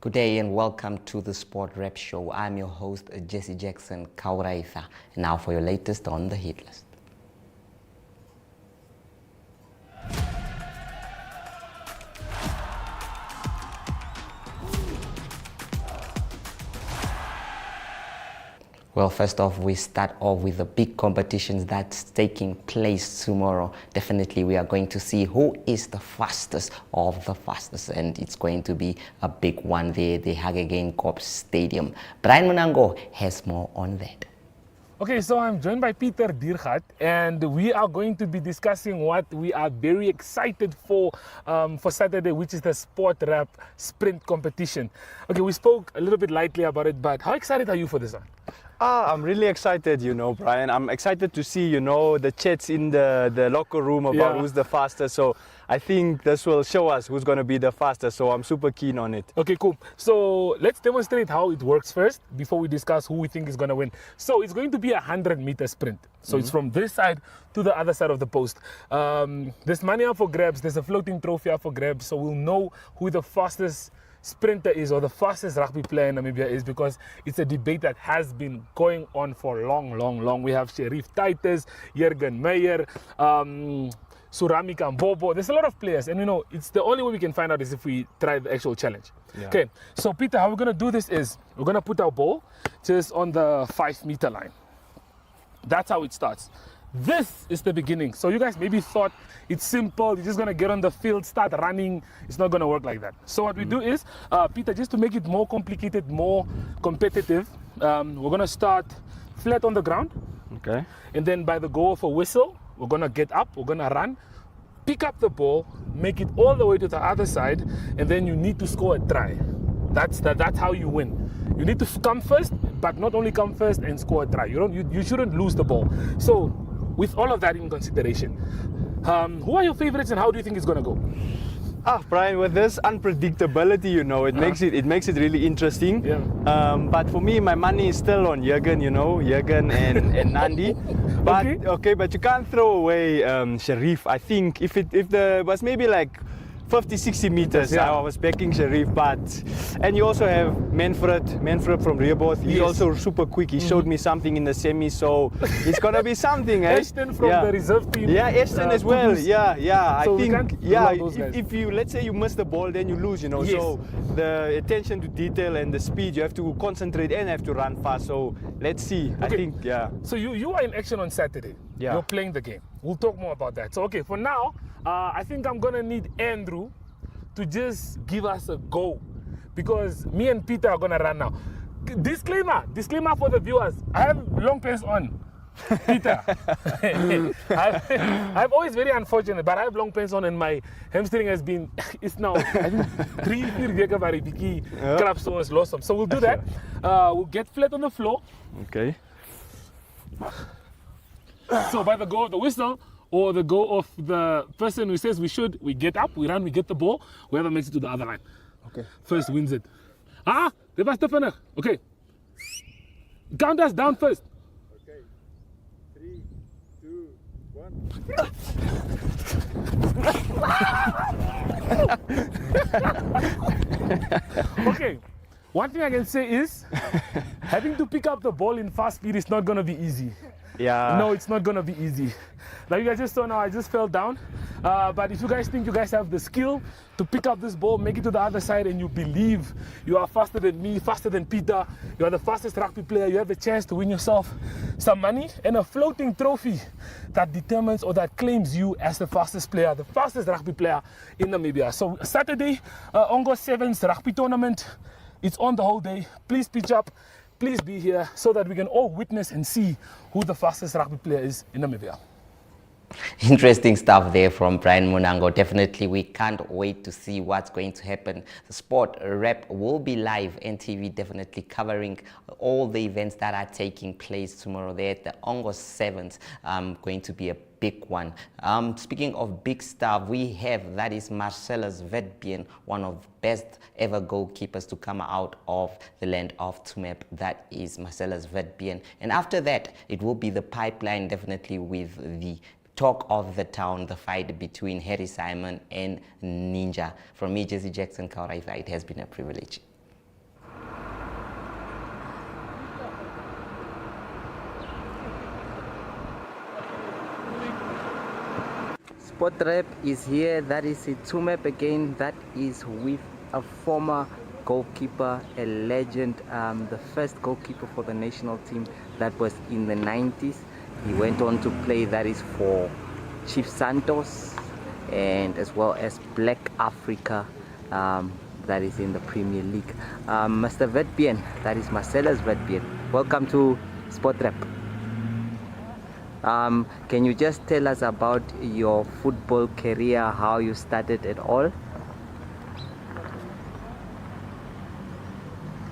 Good day and welcome to the Sport Rep Show. I'm your host, Jesse Jackson Kauraitha. Now for your latest on the hit list. Well, first off, we start off with the big competitions that's taking place tomorrow. Definitely, we are going to see who is the fastest of the fastest, and it's going to be a big one there, the Hage Geingob Stadium. Brian Munango has more on that. Okay, so I'm joined by Peter Diergaard, and we are going to be discussing what we are very excited for Saturday, which is the Sport Rep Sprint competition. Okay, we spoke a little bit lightly about it, but how excited are you for this one? I'm really excited, Brian. I'm excited to see, the chats in the locker room about who's the fastest. So I think this will show us who's going to be the fastest. So I'm super keen on it. Okay, cool. So let's demonstrate how it works first before we discuss who we think is going to win. So it's going to be a 100-meter sprint. So it's from this side to the other side of the post. There's money up for grabs. There's a floating trophy up for grabs. So we'll know who the fastest sprinter is or the fastest rugby player in Namibia is, because it's a debate that has been going on for long. We have Sheriff Titus, Jürgen Meyer, Surami Kambobo. There's a lot of players, and it's the only way we can find out is if we try the actual challenge. Okay, so Peter, how we're going to do this is we're going to put our ball just on the 5-meter line. That's how it starts. This is the beginning. So you guys maybe thought it's simple, you're just going to get on the field, start running. It's not going to work like that. So what we do is, Peter, just to make it more complicated, more competitive, we're going to start flat on the ground. Okay. And then by the go of a whistle, we're going to get up, we're going to run, pick up the ball, make it all the way to the other side, and then you need to score a try. That's how you win. You need to come first, but not only come first and score a try. You shouldn't lose the ball. So with all of that in consideration, who are your favorites and how do you think it's going to go? Brian, with this unpredictability, it makes it really interesting. Yeah. But for me, my money is still on Jürgen, Jürgen and Nandi. But okay, but you can't throw away Sheriff. I think if there was maybe like 50-60 meters, I was backing Sheriff, and you also have Manfred from Rehoboth. He's also super quick. He showed me something in the semi, so it's gonna be something. Ashton from the reserve team. Yeah, Ashton as well. Kudus. I So think if if you, let's say you miss the ball, then you lose. Yes. So the attention to detail and the speed, you have to concentrate and have to run fast. So let's see. Okay. I think So you are in action on Saturday. Yeah. You're playing the game. We'll talk more about that. So okay, for now, I think I'm gonna need Andrew to just give us a go, because me and Peter are gonna run now. Disclaimer for the viewers. I have long pants on. Peter, I'm always very unfortunate, but I have long pants on and my hamstring has been, it's now, I think 3-4 weken waar die krap so is lost. So we'll do that. We'll get flat on the floor. Okay. So by the go of the whistle, or the go of the person who says we get up, we run, we get the ball, whoever makes it to the other line. Okay. First wins it. Dit was te vinnig. Okay. Count us down first. Okay. 3, 2, 1. Okay. One thing I can say is, having to pick up the ball in fast speed is not going to be easy. Yeah. No, it's not going to be easy. Like you guys just saw now, I just fell down. But if you guys think you guys have the skill to pick up this ball, make it to the other side, and you believe you are faster than me, faster than Peter, you are the fastest rugby player, you have a chance to win yourself some money and a floating trophy that determines or that claims you as the fastest player, the fastest rugby player in Namibia. So Saturday, Ongo 7's rugby tournament, it's on the whole day. Please pitch up. Please be here so that we can all witness and see who the fastest rugby player is in Namibia. Interesting stuff there from Brian Munango. Definitely, we can't wait to see what's going to happen. The Sport Rep will be live, NTV definitely covering all the events that are taking place tomorrow there at the Ongo 7th. Going to be a big one. Speaking of big stuff, we have, that is Marcellus Witbeen, one of the best ever goalkeepers to come out of the land of Tsumeb. That is Marcellus Witbeen. And after that, it will be the pipeline, definitely, with the talk of the town, the fight between Harry Simon and Ninja. From me, Jesse Jackson Kauraitha, it has been a privilege. Sport Rep is here. That is Tumep again. That is with a former goalkeeper, a legend, the first goalkeeper for the national team. That was in the 90s. He went on to play, that is for Chief Santos, and as well as Black Africa, that is in the Premier League. Mr. Witbeen, that is Marcellus Witbeen. Welcome to Sport Rep. Can you just tell us about your football career, how you started it all?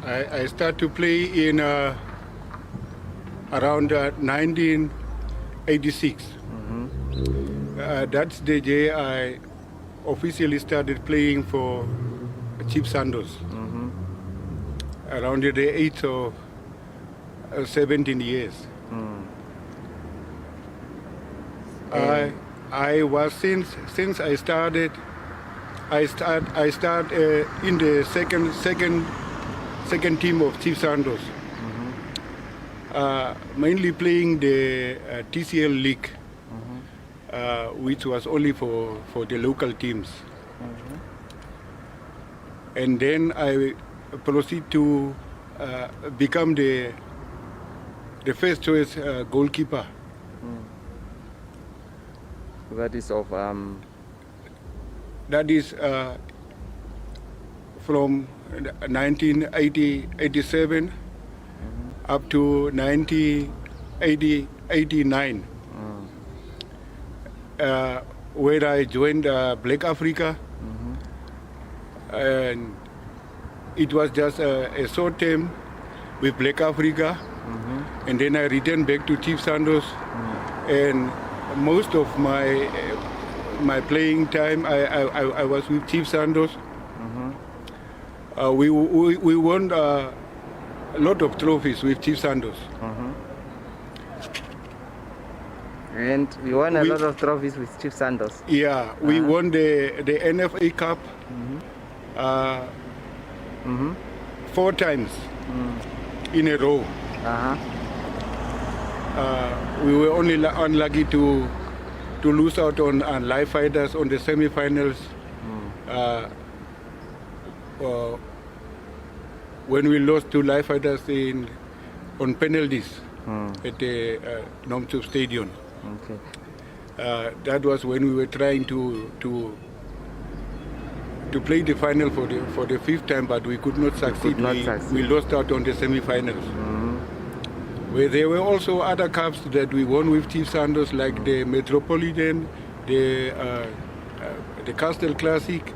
I started to play in around 1986. That's the day I officially started playing for Chief Santos. Around the age of 17 years. I was since I started. I start in the second team of Chief Santos. Mainly playing the TCL League, which was only for the local teams. And then I proceed to become the first choice goalkeeper. That is of That is from 1987 up to 1989, where I joined Black Africa, and it was just a short term with Black Africa, and then I returned back to Chief Santos, and most of my playing time I was with Chief Santos. We won a lot of trophies with Chief Santos. And you won a lot of trophies with Chief Santos. Yeah, we won the NFA Cup 4 times in a row. We were only unlucky to lose out on Live Fighters on the semi-finals. When we lost to Live Fighters on penalties at the Nomtub Stadium. Okay. That was when we were trying to play the final for the 5th time, but we could not succeed. We lost out on the semi-finals. Where there were also other cups that we won with Chief Santos, like the Metropolitan, the Castle Classic,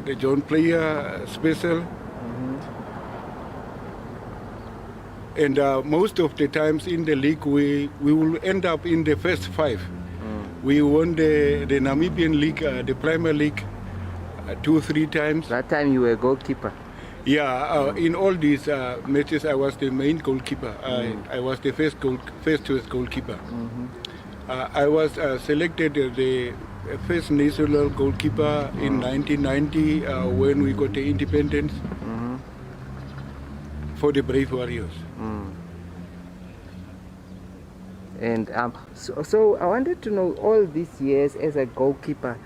the John Player Special. And most of the times in the league, we will end up in the first 5. We won the Namibian League, the Premier League, 2-3 times. That time you were goalkeeper. Yeah, in all these matches, I was the main goalkeeper. I was the first choice goalkeeper. I was selected the first national goalkeeper in 1990 when we got the independence for the Brave Warriors. And so I wanted to know, all these years as a goalkeeper,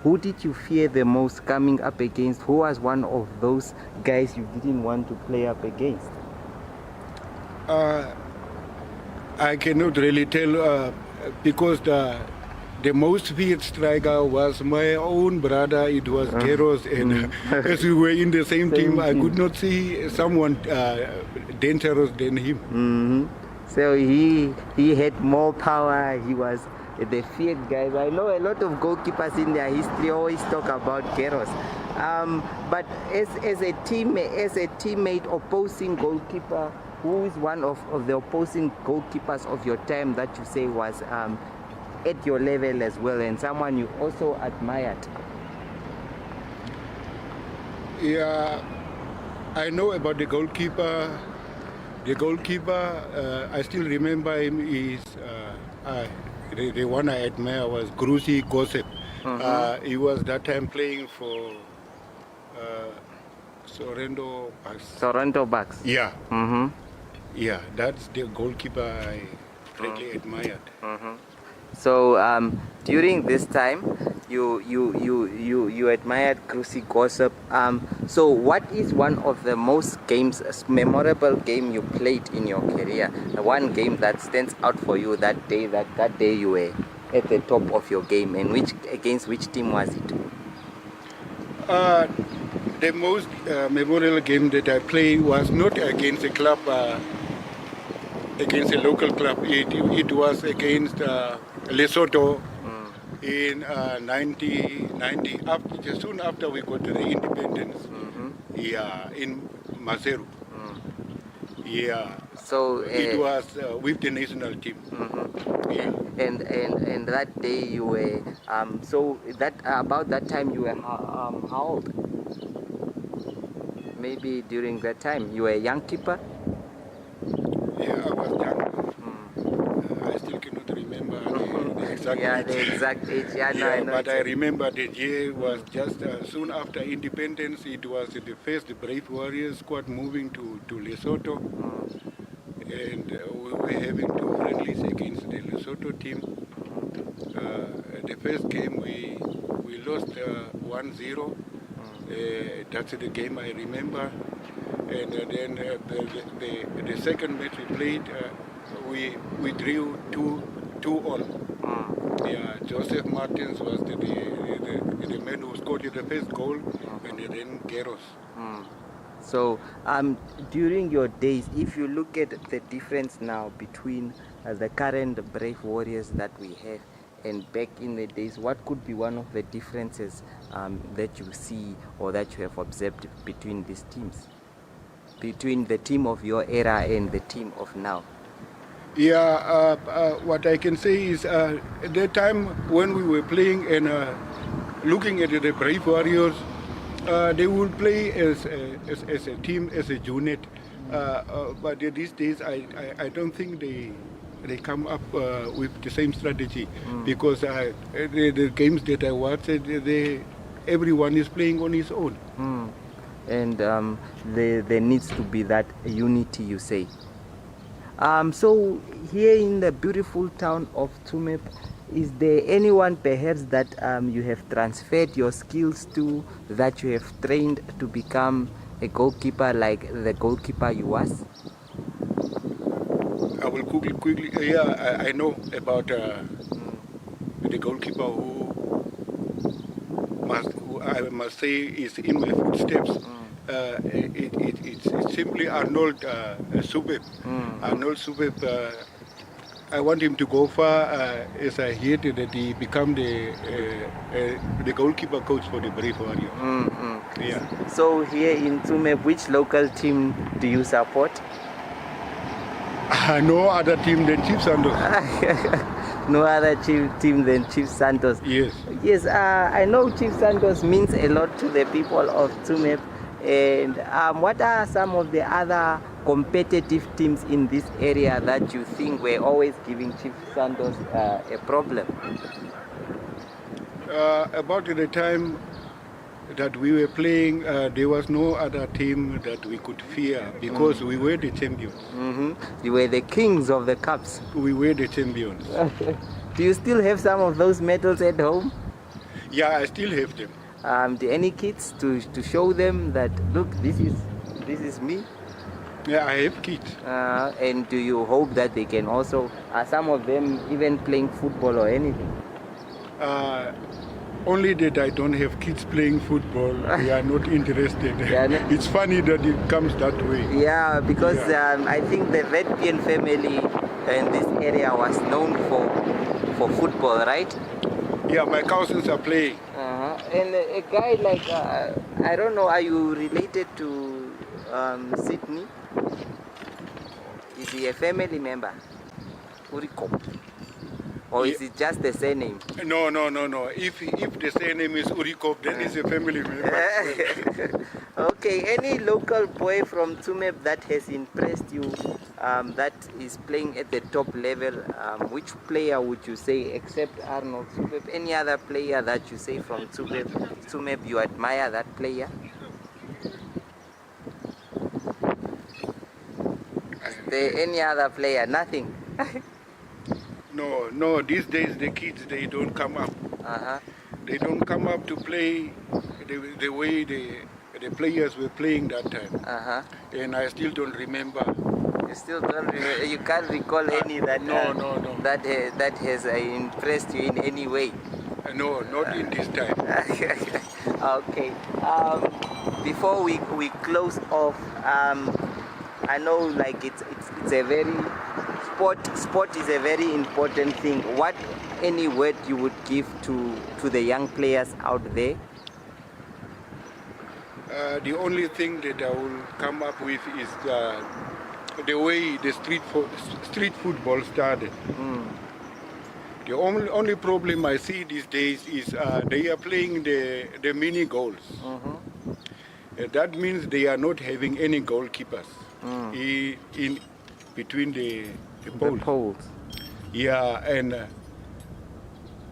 who did you fear the most coming up against? Who was one of those guys you didn't want to play up against? I cannot really tell because the most feared striker was my own brother. It was Geros, and as we were in the same team, I could not see someone dangerous than him. So he had more power. He was the feared guy. I know a lot of goalkeepers in their history always talk about Geros. But as a teammate, opposing goalkeeper, who is one of the opposing goalkeepers of your time that you say was at your level as well, and someone you also admired? Yeah, I know about the goalkeeper. The goalkeeper, I still remember him, is the one I admire was Grusi Gosep. He was that time playing for Sorrento Bucks. Sorrento Bucks. Yeah. Yeah, that's the goalkeeper I greatly admired. So during this time, you admired Krusi Gossip. So what is one of the most memorable game you played in your career? The one game that stands out for you that day, that day you were at the top of your game, and against which team was it? The most memorable game that I played was not against a club, against a local club. It was against Lesotho in 1990, just soon after we got the independence. Yeah, in Maseru. Yeah. So it was with the national team. Yeah. And that day you were so that about that time you were how old? Maybe during that time you were a young keeper. Yeah, I was young. I still cannot remember the exact age. The exact age. Yeah, no, Yeah, I know. but I remember the year was just soon after independence. It was the first Brave Warriors squad moving to Lesotho, and we were having 2 friendlies against the Lesotho team. The first game we lost 1-0. That's the game I remember. And then the second match we played, we drew 2-2. Yeah, Joseph Martins was the man who scored the first goal, and then Geros. So during your days, if you look at the difference now between the current Brave Warriors that we have and back in the days, what could be one of the differences that you see or that you have observed between these teams? Between the team of your era and the team of now? Yeah, what I can say is at that time when we were playing and looking at the Brave Warriors, they would play as a team, as a unit. But these days, I don't think they come up with the same strategy because the games that I watched, everyone is playing on his own. And there needs to be that unity, you say. So here in the beautiful town of Tsumeb, is there anyone perhaps that you have transferred your skills to, that you have trained to become a goalkeeper like the goalkeeper you was? I will quickly. Yeah, I know about the goalkeeper who I must say is in my footsteps. It's simply Arnold Subeb. Arnold Subeb. I want him to go far as I hear that he become the goalkeeper coach for the Brave Warriors. Yeah. So here in Tsumeb, which local team do you support? No other team than Chief Santos. No other team than Chief Santos. Yes. Yes, I know Chief Santos means a lot to the people of Tsumeb. And what are some of the other competitive teams in this area that you think were always giving Chief Santos a problem? About the time that we were playing, there was no other team that we could fear because we were the champions. You were the kings of the cups. We were the champions. Do you still have some of those medals at home? Yeah, I still have them. Do any kids to show them that, look, this is me? Yeah, I have kids. And do you hope that they can also, are some of them even playing football or anything? Only that I don't have kids playing football. They are not interested. It's funny that it comes that way. Yeah, because I think the Vetpian family in this area was known for football, right? Yeah, my cousins are playing. And a guy like, I don't know, are you related to Sydney? Is he a family member? Uriko? Or is it just the surname? No. If the surname is Urikop, then it's a family member. Okay, any local boy from Tsumeb that has impressed you, that is playing at the top level, which player would you say, except Arnold Tsumeb, any other player that you say from Tsumeb you admire that player? Is there any other player? Nothing? No. These days the kids they don't come up. Uh-huh. They don't come up to play the way the players were playing that time. Uh-huh. And I still don't remember. You still don't remember, you can't recall any that No. that has impressed you in any way. No, not in this time. Okay. Before we close off, I know like it's a very sport is a very important thing. What any word you would give to the young players out there? The only thing that I will come up with is the way the street football started. The only problem I see these days is they are playing the mini goals. That means they are not having any goalkeepers in between the poles. Yeah, and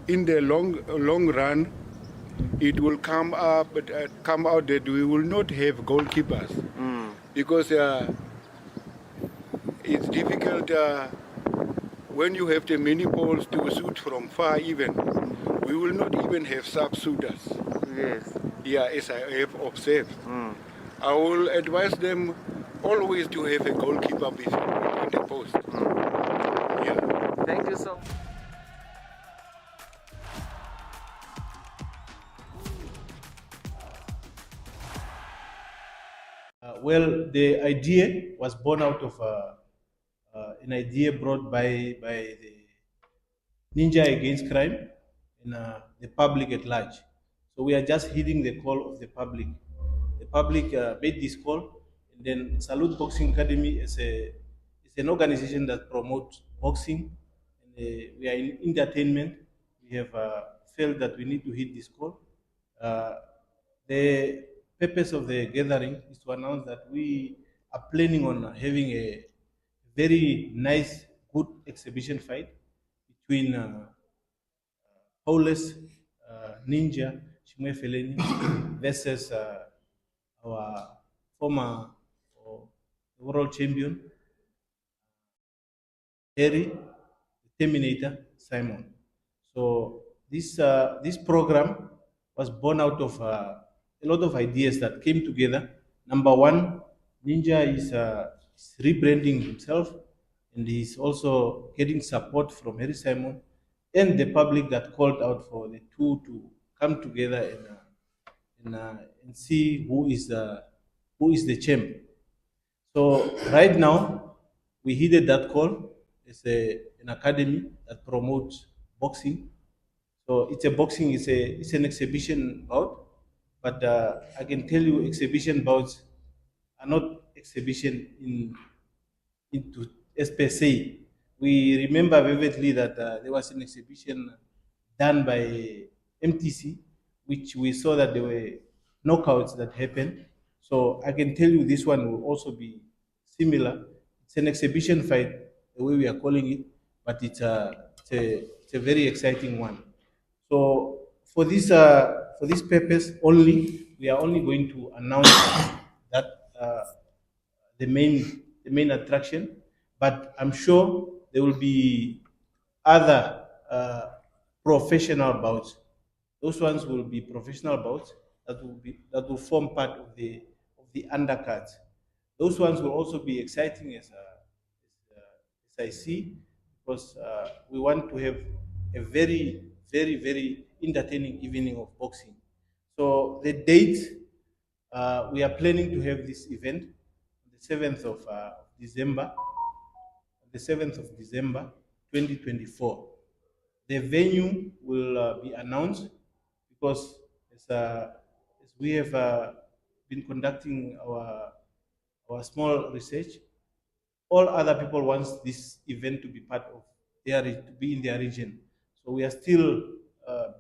in the long run, it will come out that we will not have goalkeepers because it's difficult when you have the mini balls to shoot from far. Even we will not even have sub-shooters. Yes. Yeah, as I have observed. I will advise them always to have a goalkeeper between the post. Yeah. Thank you so much. Well, the idea was born out of an idea brought by the Ninja Against Crime and the public at large. So we are just heeding the call of the public. The public made this call, and then Salute Boxing Academy is an organization that promotes boxing, and we are in entertainment. We have felt that we need to heed this call. The purpose of the gathering is to announce that we are planning on having a very nice, good exhibition fight between Paulus Ninja Shimwe Feleni versus our former world champion Harry Terminator Simon. So this program was born out of a lot of ideas that came together. Number one, Ninja is rebranding himself, and he's also getting support from Harry Simon and the public that called out for the two to come together and see who is the champ. So right now, we heeded that call. It's an academy that promotes boxing. So it's an exhibition bout, but I can tell you exhibition bouts are not exhibition into as per se. We remember vividly that there was an exhibition done by MTC, which we saw that there were knockouts that happened. So I can tell you this one will also be similar. It's an exhibition fight, the way we are calling it, but it's a very exciting one. So for this purpose only, we are only going to announce that the main attraction, but I'm sure there will be other professional bouts. Those ones will be professional bouts that will form part of the undercards. Those ones will also be exciting as I see, because we want to have a very, very, very entertaining evening of boxing. So the date, we are planning to have this event on the 7th of December, 2024. The venue will be announced because as we have been conducting our small research, all other people want this event to be part of to be in their region. So we are still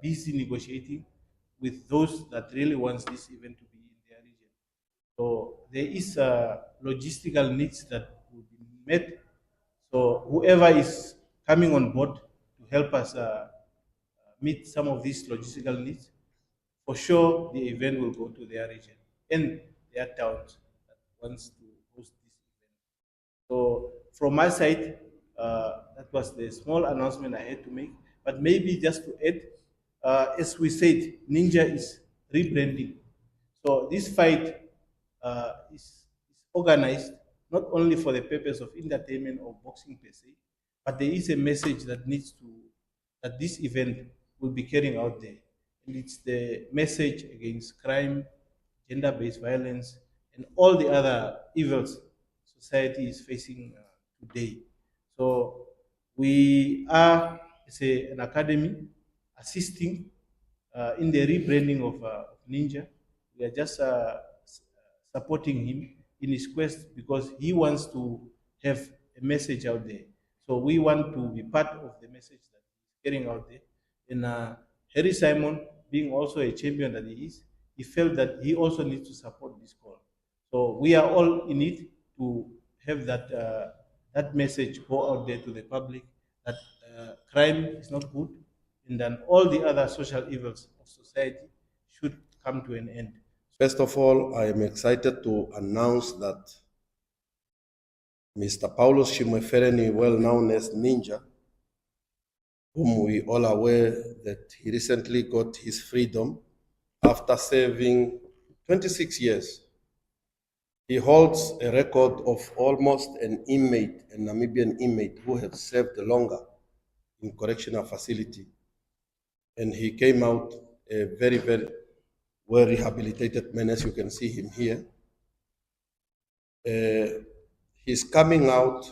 busy negotiating with those that really wants this event to be in their region. So there is logistical needs that will be met. So whoever is coming on board to help us meet some of these logistical needs, for sure the event will go to their region and their towns that wants to host this event. So from my side, that That was the small announcement I had to make. But maybe just to add, as we said, Ninja is rebranding. So this fight is organized not only for the purpose of entertainment or boxing per se, but there is a message that this event will be carrying out there. And it's the message against crime, gender-based violence, and all the other evils society is facing today. So we are, as an academy, assisting in the rebranding of Ninja. We are just supporting him in his quest because he wants to have a message out there. So we want to be part of the message that he's getting out there. And Harry Simon, being also a champion that he is, he felt that he also needs to support this call. So we are all in it to have that message go out there to the public that crime is not good, and then all the other social evils of society should come to an end. First of all, I am excited to announce that Mr. Paulos Shimwefereni, well known as Ninja, whom we all are aware that he recently got his freedom after serving 26 years. He holds a record of almost an inmate, a Namibian inmate who has served longer in correctional facility. And he came out a very, very well rehabilitated man, as you can see him here. His coming out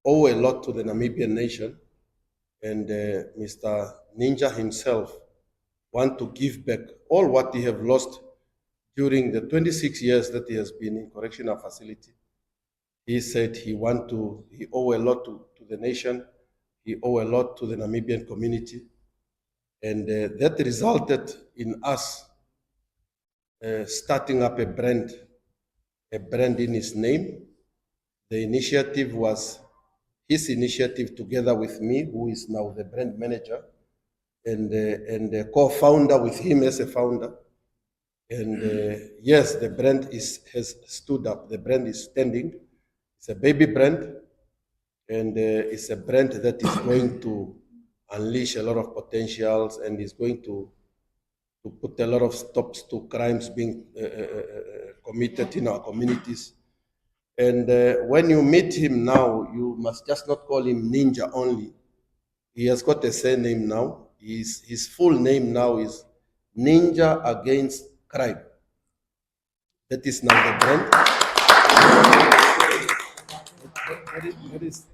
owe a lot to the Namibian nation, and Mr. Ninja himself want to give back all what he have lost during the 26 years that he has been in correctional facility. He said he owe a lot to the nation, he owe a lot to the Namibian community, and that resulted in us starting up a brand in his name. The initiative was his initiative together with me, who is now the brand manager, and the co-founder with him as a founder. And yes, the brand has stood up. The brand is standing. It's a baby brand, and it's a brand that is going to unleash a lot of potentials and is going to put a lot of stops to crimes being committed in our communities. And when you meet him now, you must just not call him Ninja only. He has got a surname now. His full name now is Ninja Against Crime. That is now the brand.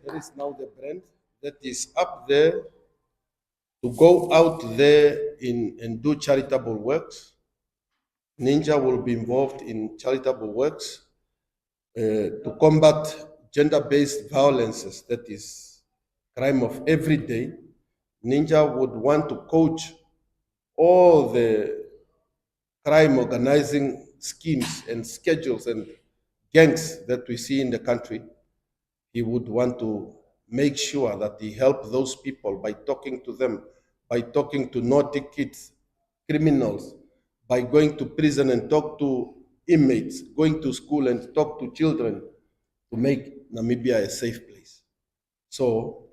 That is now the brand that is up there to go out there and do charitable works. Ninja will be involved in charitable works to combat gender-based violences, that is crime of every day. Ninja would want to coach all the crime organizing schemes and schedules and gangs that we see in the country. He would want to make sure that he helps those people by talking to them, by talking to naughty kids, criminals, by going to prison and talk to inmates, going to school and talk to children to make Namibia a safe place. So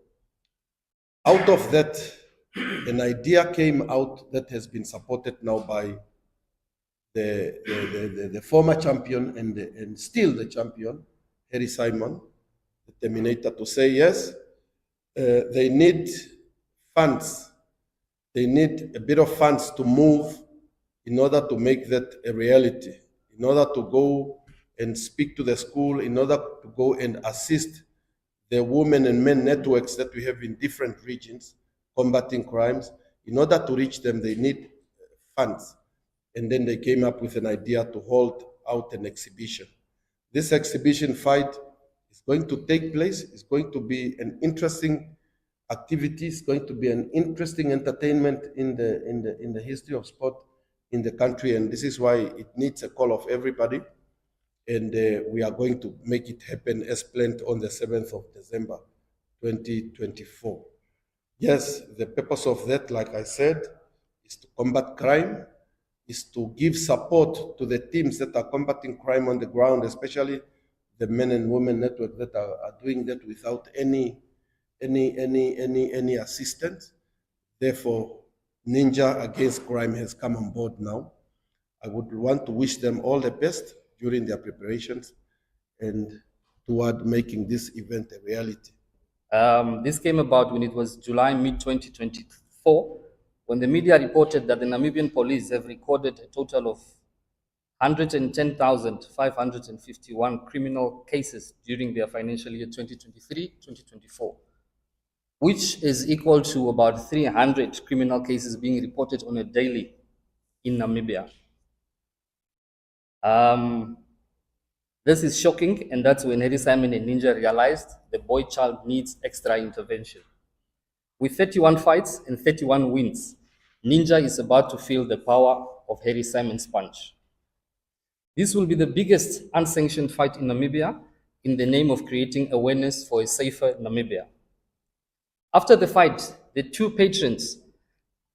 out of that, an idea came out that has been supported now by the former champion and still the champion, Harry Simon, the Terminator, to say yes, they need funds. They need a bit of funds to move in order to make that a reality, in order to go and speak to the school, in order to go and assist the women and men networks that we have in different regions combating crimes. In order to reach them, they need funds. And then they came up with an idea to hold out an exhibition. This exhibition fight is going to take place. It's going to be an interesting activity. It's going to be an interesting entertainment in the history of sport in the country, and this is why it needs a call of everybody. And we are going to make it happen as planned on the 7th of December, 2024. Yes, the purpose of that, like I said, is to combat crime, is to give support to the teams that are combating crime on the ground, especially the men and women network that are doing that without any any assistance. Therefore, Ninja Against Crime has come on board now. I would want to wish them all the best during their preparations and toward making this event a reality. This came about when it was July mid-2024, when the media reported that the Namibian police have recorded a total of 110,551 criminal cases during their financial year 2023-2024, which is equal to about 300 criminal cases being reported on a daily in Namibia. This is shocking, and that's when Harry Simon and Ninja realized the boy child needs extra intervention. With 31 fights and 31 wins, Ninja is about to feel the power of Harry Simon's punch. This will be the biggest unsanctioned fight in Namibia in the name of creating awareness for a safer Namibia. After the fight, the two patrons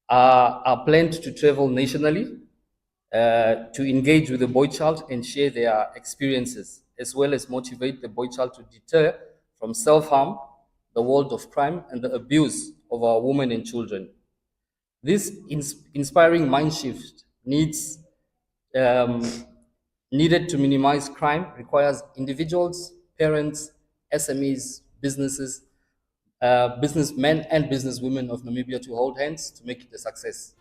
are planned to travel nationally to engage with the boy child and share their experiences, as well as motivate the boy child to deter from self-harm, the world of crime, and the abuse of our women and children. This inspiring mind shift needed to minimize crime requires individuals, parents, SMEs, businesses, businessmen and businesswomen of Namibia to hold hands to make it a success.